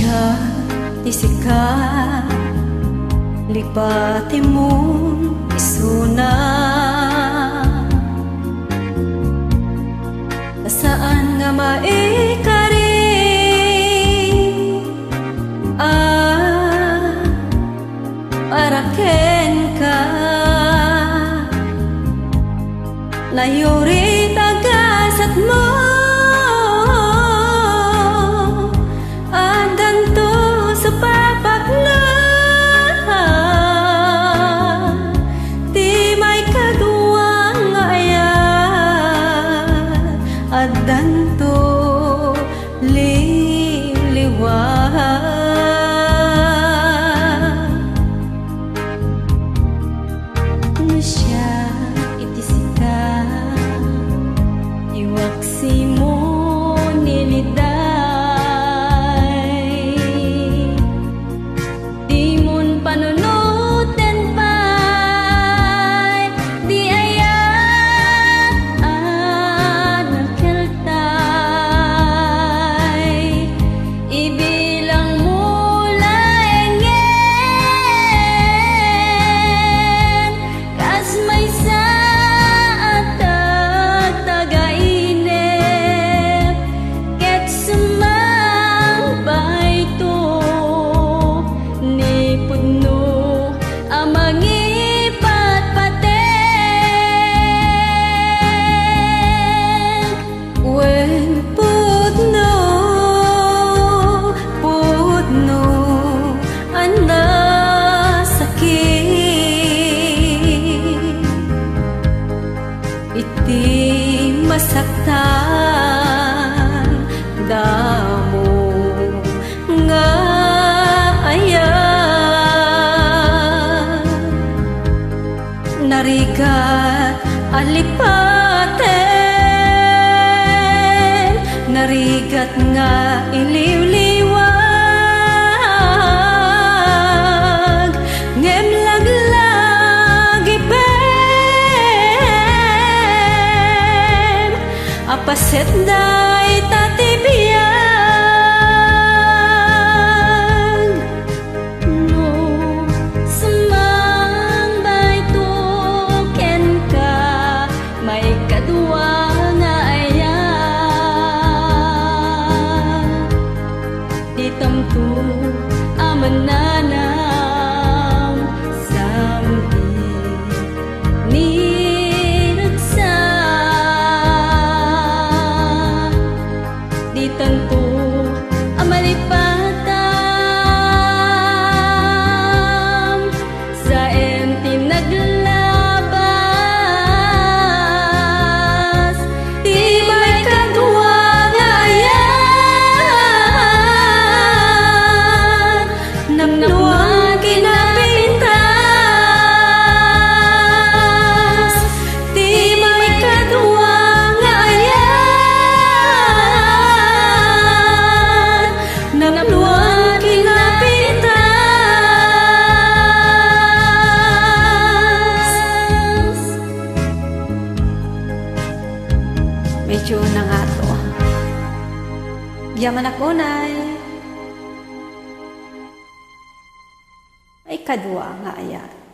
siya isika lipati mong isuna saan nga maikari para ken ka layuri tagasat mo danto liliwa na siya itisika iwaksi mo niliday di mon panunutin pa'y di iti masaktan damo nga ayan narigat alipaten narigat nga iliw-liwag ngem laglag apaset day tatibiyag no samang bay to ken ka may kadwa nga ayan di tamto amananam samdi ni tentu amalipatam sa enti naglabas di may kadwa nga ayan namnuang kinapintas di may kadwa nga ayan namnuang kinapitas medyo na nga to yaman ako nay ay kadwa nga ayan